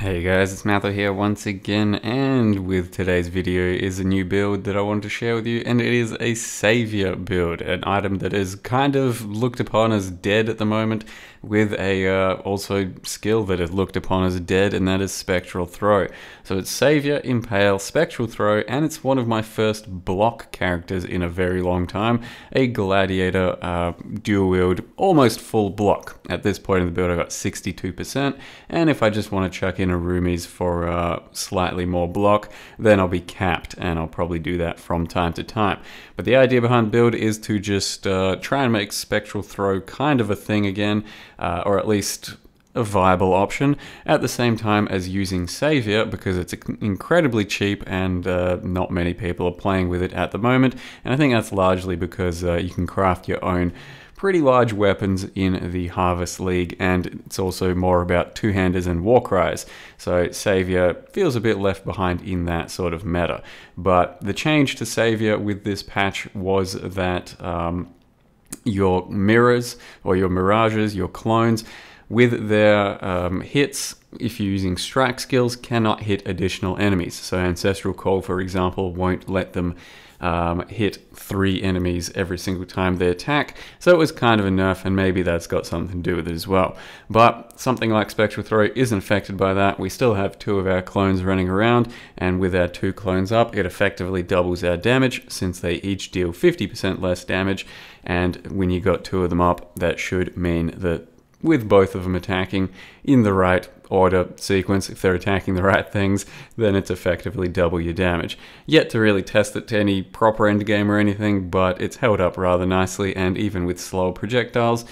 Hey guys, it's Matho here once again, and with today's video is a new build that I wanted to share with you, and it is a Saviour build, an item that is kind of looked upon as dead at the moment, with a also skill that is looked upon as dead, and that is Spectral Throw. So it's Saviour, Impale, Spectral Throw, and it's one of my first block characters in a very long time, a Gladiator dual wield, almost full block. At this point in the build I got 62%, and if I just want to chuck in a roomies for slightly more block, then I'll be capped, and I'll probably do that from time to time. But the idea behind the build is to just try and make Spectral Throw kind of a thing again, or at least a viable option, at the same time as using Saviour, because it's incredibly cheap and not many people are playing with it at the moment. And I think that's largely because you can craft your own pretty large weapons in the Harvest League, and it's also more about two-handers and war cries. So Saviour feels a bit left behind in that sort of meta. But the change to Saviour with this patch was that your mirrors, or your mirages, your clones, with their hits, if you're using strike skills, cannot hit additional enemies. So Ancestral Call, for example, won't let them hit 3 enemies every single time they attack. So it was kind of a nerf, and maybe that's got something to do with it as well. But something like Spectral Throw isn't affected by that. We still have 2 of our clones running around, and with our 2 clones up, it effectively doubles our damage, since they each deal 50% less damage. And when you got 2 of them up, that should mean that with both of them attacking in the right order sequence, if they're attacking the right things, then it's effectively double your damage. Yet to really test it to any proper endgame or anything, but it's held up rather nicely, and even with slow projectiles,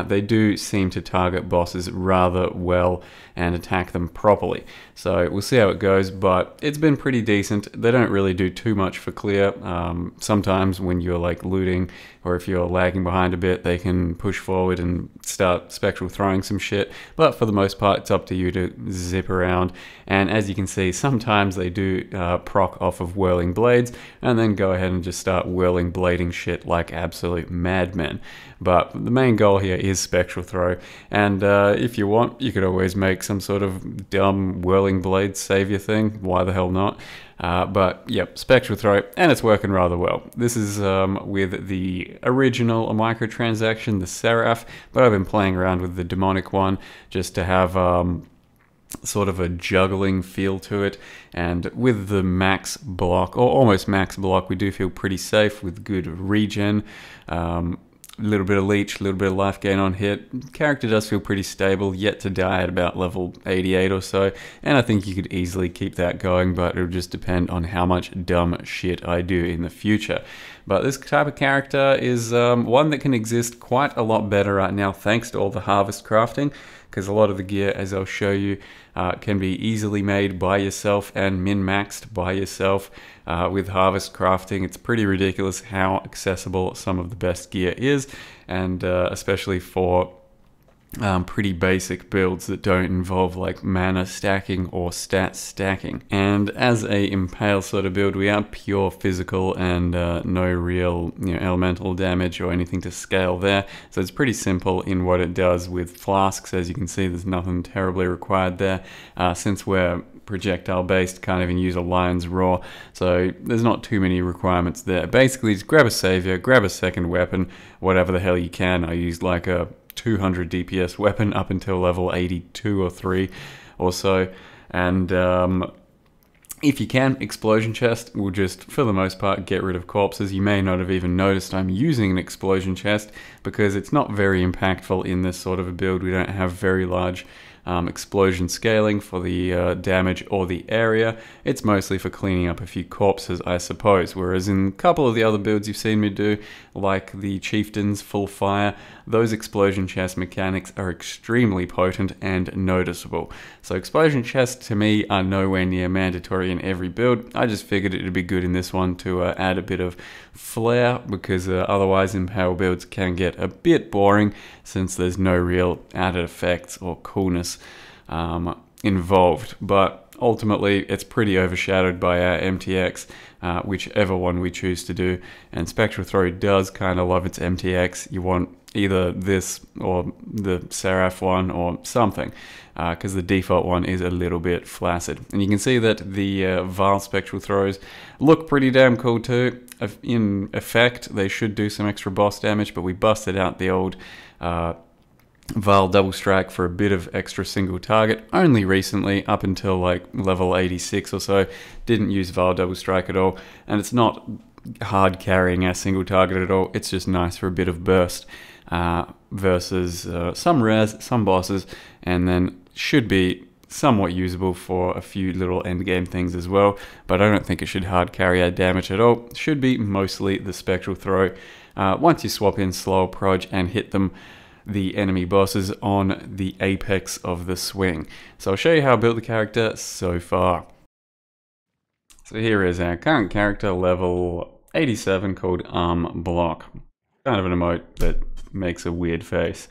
they do seem to target bosses rather well and attack them properly. So we'll see how it goes, but it's been pretty decent. They don't really do too much for clear. Sometimes when you're like looting, or if you're lagging behind a bit, they can push forward and start spectral throwing some shit, but for the most part it's up to you to zip around. And as you can see, sometimes they do proc off of whirling blades, and then go ahead and just start whirling blading shit like absolute madmen. But the main goal here is Spectral Throw, and if you want, you could always make some sort of dumb whirling blade Saviour thing. Why the hell not? But yep, Spectral Throw, and it's working rather well. This is with the original microtransaction, the Seraph, but I've been playing around with the demonic one just to have sort of a juggling feel to it. And with the max block, or almost max block, we do feel pretty safe with good regen. A little bit of leech, a little bit of life gain on hit. Character does feel pretty stable, yet to die at about level 88 or so, and I think you could easily keep that going, but it'll just depend on how much dumb shit I do in the future. But this type of character is one that can exist quite a lot better right now, thanks to all the harvest crafting, because a lot of the gear, as I'll show you, can be easily made by yourself and min-maxed by yourself with harvest crafting. It's pretty ridiculous how accessible some of the best gear is, and especially for pretty basic builds that don't involve like mana stacking or stat stacking. And as a Impale sort of build, we are pure physical and no real elemental damage or anything to scale there, so it's pretty simple in what it does with flasks. As you can see, there's nothing terribly required there, since we're projectile based, can't even use a lion's roar, so there's not too many requirements there. Basically just grab a Saviour, grab a second weapon, whatever the hell you can. I used like a 200 DPS weapon up until level 82 or 3 or so, and if you can, Explosion Chest will just, for the most part, get rid of corpses. You may not have even noticed I'm using an Explosion Chest, because it's not very impactful in this sort of a build. We don't have very large explosion scaling for the damage or the area. It's mostly for cleaning up a few corpses, I suppose, whereas in a couple of the other builds you've seen me do, like the Chieftain's Full Fire, those explosion chest mechanics are extremely potent and noticeable. So explosion chests to me are nowhere near mandatory in every build. I just figured it would be good in this one to add a bit of flair, because otherwise Impale builds can get a bit boring, since there's no real added effects or coolness involved. But ultimately it's pretty overshadowed by our MTX, whichever one we choose to do, and Spectral Throw does kind of love its MTX. You want either this or the Seraph one or something, because the default one is a little bit flaccid. And you can see that the Vile Spectral Throws look pretty damn cool too. In effect, they should do some extra boss damage, but we busted out the old Vile Double Strike for a bit of extra single target only recently, up until like level 86 or so. Didn't use Vile Double Strike at all, and it's not hard carrying our single target at all. It's just nice for a bit of burst versus some res, some bosses, and then should be somewhat usable for a few little end game things as well, but I don't think it should hard carry our damage at all. It should be mostly the Spectral Throw. Once you swap in Slow Proj and hit them, the enemy bosses, on the apex of the swing. So I'll show you how I built the character so far. So here is our current character, level 87, called Block. Kind of an emote that makes a weird face,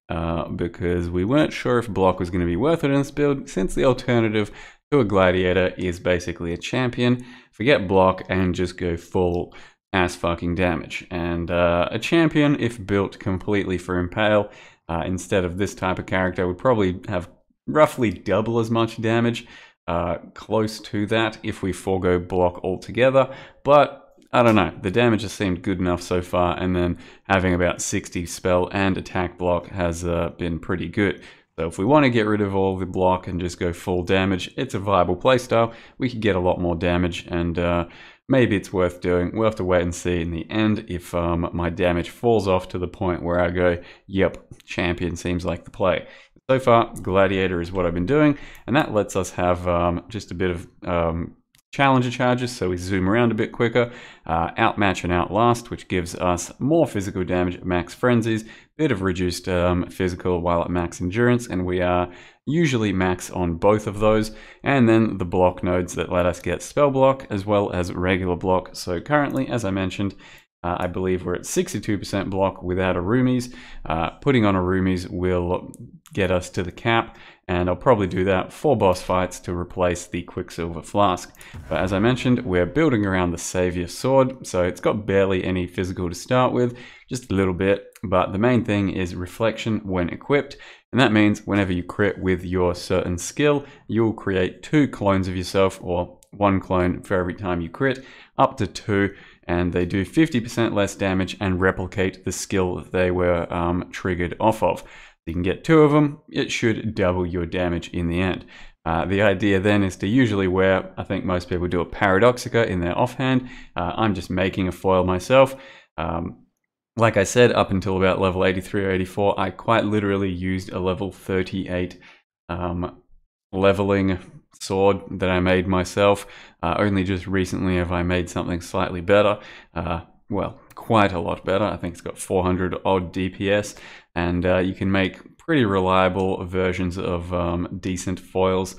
because we weren't sure if Block was going to be worth it in this build, since the alternative to a Gladiator is basically a champion. Forget Block and just go full ass fucking damage. And a champion, if built completely for Impale, instead of this type of character, would probably have roughly double as much damage, close to that if we forego Block altogether. But I don't know, the damage has seemed good enough so far, and then having about 60 spell and attack block has been pretty good. So if we want to get rid of all the block and just go full damage, it's a viable playstyle. We could get a lot more damage, and maybe it's worth doing. We'll have to wait and see in the end if my damage falls off to the point where I go, yep, champion seems like the play. So far, Gladiator is what I've been doing, and that lets us have just a bit of challenger charges, so we zoom around a bit quicker, outmatch and outlast, which gives us more physical damage at max frenzies, bit of reduced physical while at max endurance, and we are usually max on both of those, and then the block nodes that let us get spell block as well as regular block. So currently, as I mentioned, I believe we're at 62% block without a roomies. Putting on a roomies will get us to the cap, and I'll probably do that for boss fights to replace the Quicksilver Flask. But as I mentioned, we're building around the Saviour sword, so it's got barely any physical to start with, just a little bit, but the main thing is reflection when equipped, and that means whenever you crit with your certain skill, you'll create 2 clones of yourself, or 1 clone for every time you crit, up to 2, and they do 50% less damage and replicate the skill that they were triggered off of. You can get 2 of them, it should double your damage in the end. The idea then is to usually wear, I think most people do a Paradoxica in their offhand. I'm just making a foil myself. Like I said, up until about level 83 or 84, I quite literally used a level 38 leveling sword that I made myself. Only just recently have I made something slightly better. Well, quite a lot better. I think it's got 400 odd DPS, and you can make pretty reliable versions of decent foils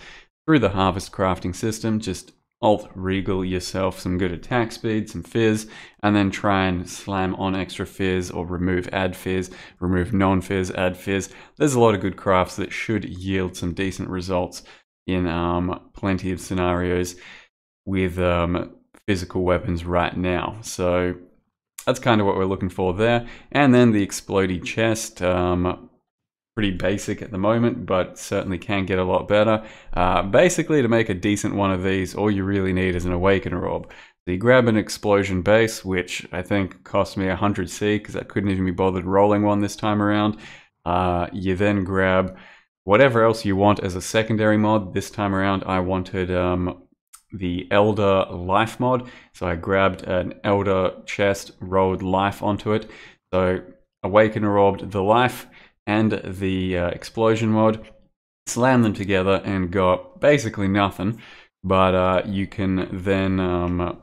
through the harvest crafting system. Just alt regal yourself some good attack speed, some fizz, and then try and slam on extra fizz, or remove add fizz, remove non-fizz, add fizz. There's a lot of good crafts that should yield some decent results in plenty of scenarios with physical weapons right now. So that's kind of what we're looking for there. And then the explodey chest, pretty basic at the moment, but certainly can get a lot better. Basically, to make a decent one of these, all you really need is an Awakener Orb. So you grab an explosion base, which I think cost me 100C because I couldn't even be bothered rolling one this time around. You then grab whatever else you want as a secondary mod. This time around, I wanted the Elder Life mod, so I grabbed an Elder chest, rolled life onto it. So Awakener Orbed the life and the explosion mod, slam them together and got basically nothing, but you can then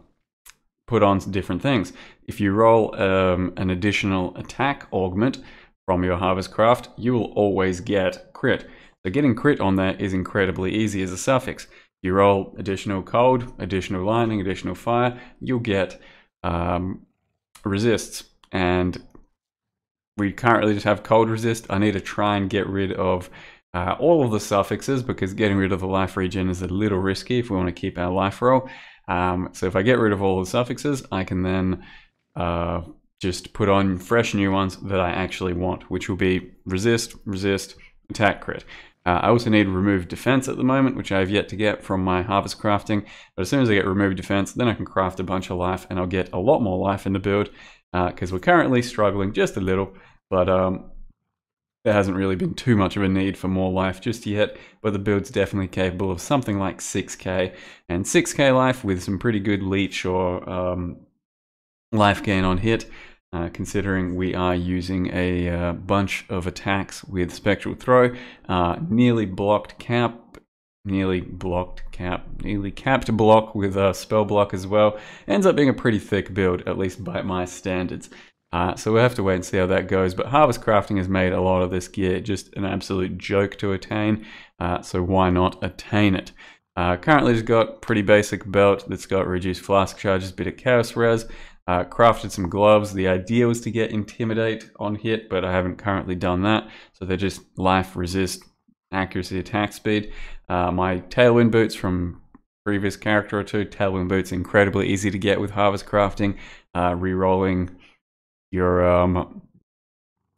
put on different things. If you roll an additional attack augment from your harvest craft, you will always get crit. So getting crit on that is incredibly easy as a suffix. You roll additional cold, additional lightning, additional fire, you'll get resists. And we currently just have cold resist. I need to try and get rid of all of the suffixes, because getting rid of the life regen is a little risky if we want to keep our life roll. So if I get rid of all the suffixes, I can then just put on fresh new ones that I actually want, which will be resist, resist, attack crit. I also need remove defense at the moment, which I have yet to get from my harvest crafting. But as soon as I get remove defense, then I can craft a bunch of life, and I'll get a lot more life in the build, because we're currently struggling just a little, but there hasn't really been too much of a need for more life just yet, but the build's definitely capable of something like 6k, and 6k life with some pretty good leech or life gain on hit, considering we are using a bunch of attacks with Spectral Throw, nearly capped block with spell block as well. Ends up being a pretty thick build, at least by my standards. So we'll have to wait and see how that goes, but harvest crafting has made a lot of this gear just an absolute joke to attain, so why not attain it? Currently just got pretty basic belt that's got reduced flask charges, bit of chaos res, crafted some gloves. The idea was to get intimidate on hit, but I haven't currently done that, so they're just life, resist, accuracy, attack speed. My tailwind boots from previous character or two, tailwind boots incredibly easy to get with harvest crafting, re-rolling your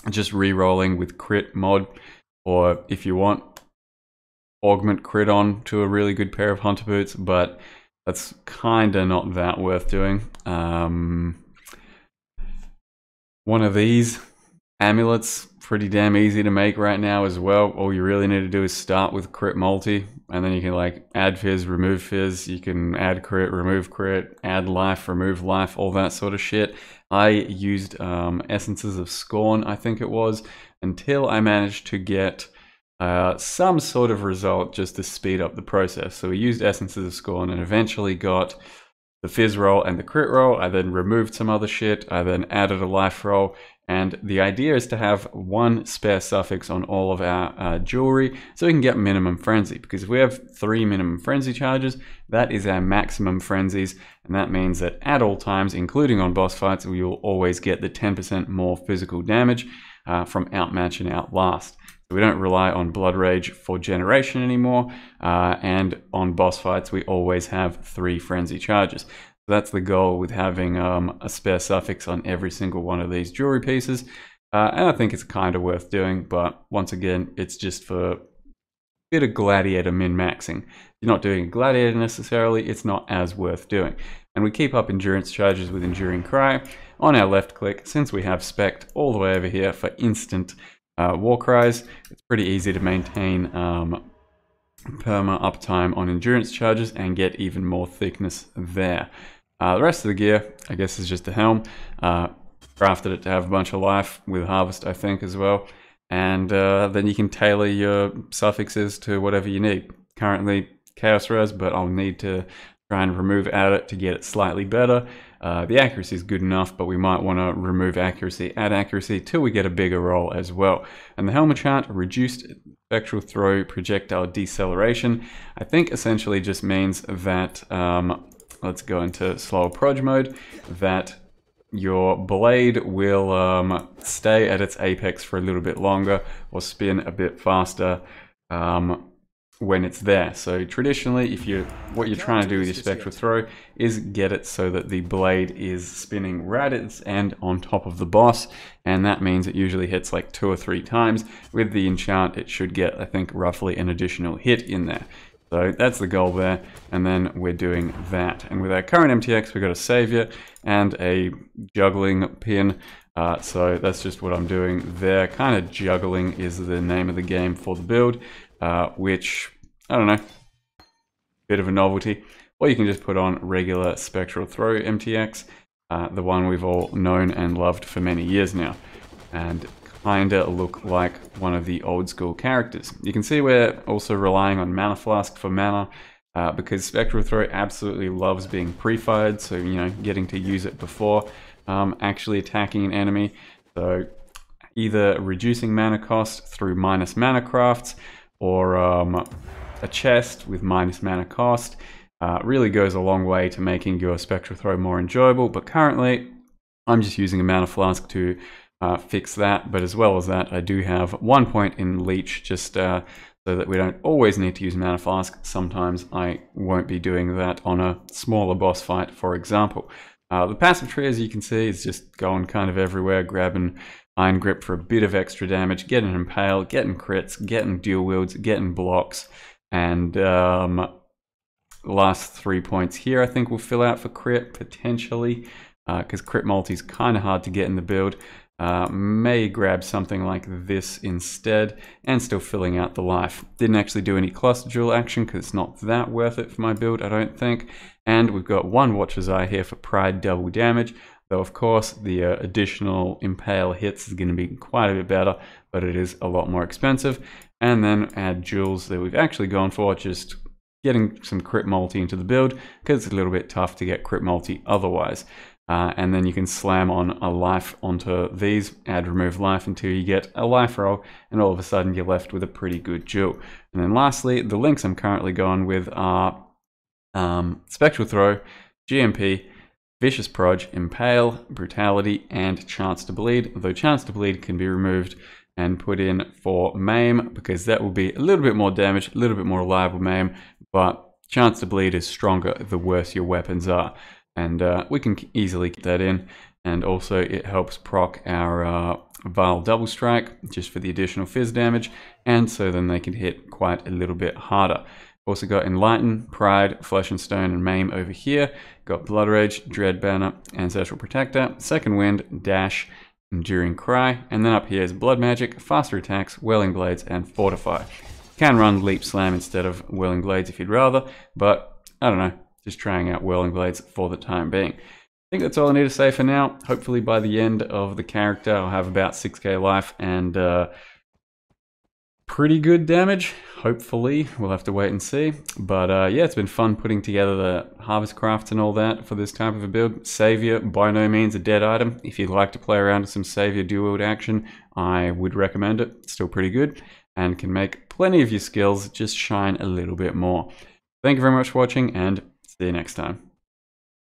just re-rolling with crit mod, or if you want, augment crit on to a really good pair of hunter boots, but that's kinda not that worth doing. One of these amulets, pretty damn easy to make right now as well. All you really need to do is start with crit multi, and then you can like add fizz, remove fizz, you can add crit, remove crit, add life, remove life, all that sort of shit. I used Essences of Scorn, I think it was, until I managed to get some sort of result just to speed up the process. So we used Essences of Scorn and eventually got the fizz roll and the crit roll. I then removed some other shit. I then added a life roll. And the idea is to have one spare suffix on all of our jewelry so we can get minimum frenzy. Because if we have 3 minimum frenzy charges, that is our maximum frenzies. And that means that at all times, including on boss fights, we will always get the 10% more physical damage from Outmatch and Outlast. So we don't rely on Blood Rage for generation anymore. And on boss fights, we always have 3 frenzy charges. That's the goal with having a spare suffix on every single one of these jewelry pieces. And I think it's kind of worth doing, but once again, it's just for a bit of Gladiator min-maxing. If you're not doing a Gladiator necessarily, it's not as worth doing. And we keep up endurance charges with Enduring Cry on our left click, since we have Spect all the way over here for instant war cries. It's pretty easy to maintain perma uptime on endurance charges and get even more thickness there. The rest of the gear, I guess, is just a helm. Crafted it to have a bunch of life with harvest, I think, as well. And then you can tailor your suffixes to whatever you need. Currently, Chaos Res, but I'll need to try and remove add it to get it slightly better. The accuracy is good enough, but we might want to remove accuracy, add accuracy, till we get a bigger roll as well. And the helm enchant, reduced Spectral Throw projectile deceleration, I think essentially just means that... let's go into slower proj mode, that your blade will stay at its apex for a little bit longer or spin a bit faster when it's there. So traditionally, what you're trying to do with your Spectral Throw is get it so that the blade is spinning right at its end on top of the boss, and that means it usually hits like 2 or 3 times. With the enchant, it should get, I think, roughly an additional hit in there. So that's the goal there, and then we're doing that. And with our current MTX, we've got a Saviour and a juggling pin. So that's just what I'm doing there. Kind of juggling is the name of the game for the build, which, I don't know, bit of a novelty. Or you can just put on regular Spectral Throw MTX, the one we've all known and loved for many years now. And kinda look like one of the old school characters. You can see we're also relying on Mana Flask for mana, because Spectral Throw absolutely loves being pre-fired, so you know, getting to use it before actually attacking an enemy. So either reducing mana cost through minus mana crafts, or a chest with minus mana cost really goes a long way to making your Spectral Throw more enjoyable. But currently I'm just using a Mana Flask to fix that, but as well as that, I do have 1 point in Leech, just so that we don't always need to use Mana Flask. Sometimes I won't be doing that on a smaller boss fight, for example. The passive tree, as you can see, is just going kind of everywhere, grabbing Iron Grip for a bit of extra damage, getting Impale, getting crits, getting dual wields, getting blocks, and the last 3 points here I think will fill out for crit, potentially, because crit multi is kind of hard to get in the build. May grab something like this instead, and still filling out the life. Didn't actually do any cluster jewel action because it's not that worth it for my build, I don't think. And we've got one Watcher's Eye here for Pride double damage, though of course the additional Impale hits is going to be quite a bit better, but it is a lot more expensive. And then add jewels that we've actually gone for, just getting some crit multi into the build, because it's a little bit tough to get crit multi otherwise. And then you can slam on a life onto these, add remove life until you get a life roll, and all of a sudden you're left with a pretty good jewel. And then lastly, the links I'm currently going with are Spectral Throw, GMP, Vicious Proj, Impale, Brutality, and Chance to Bleed, though Chance to Bleed can be removed and put in for Maim, because that will be a little bit more damage, a little bit more reliable Maim, but Chance to Bleed is stronger the worse your weapons are. And we can easily get that in, and also it helps proc our Vile Double Strike just for the additional fizz damage, and so then they can hit quite a little bit harder. Also got Enlighten, Pride, Flesh and Stone, and Maim over here. Got Blood Rage, Dread Banner, Ancestral Protector, Second Wind, Dash, Enduring Cry, and then up here is Blood Magic, Faster Attacks, Whirling Blades, and Fortify. Can run Leap Slam instead of Whirling Blades if you'd rather, but I don't know. Just trying out Whirling Blades for the time being. I think that's all I need to say for now. Hopefully by the end of the character I'll have about 6k life and pretty good damage. Hopefully, we'll have to wait and see. But yeah, it's been fun putting together the Harvest Crafts and all that for this type of a build. Saviour, by no means a dead item. If you'd like to play around with some Saviour dual wield action, I would recommend it. It's still pretty good and can make plenty of your skills just shine a little bit more. Thank you very much for watching, and see you next time.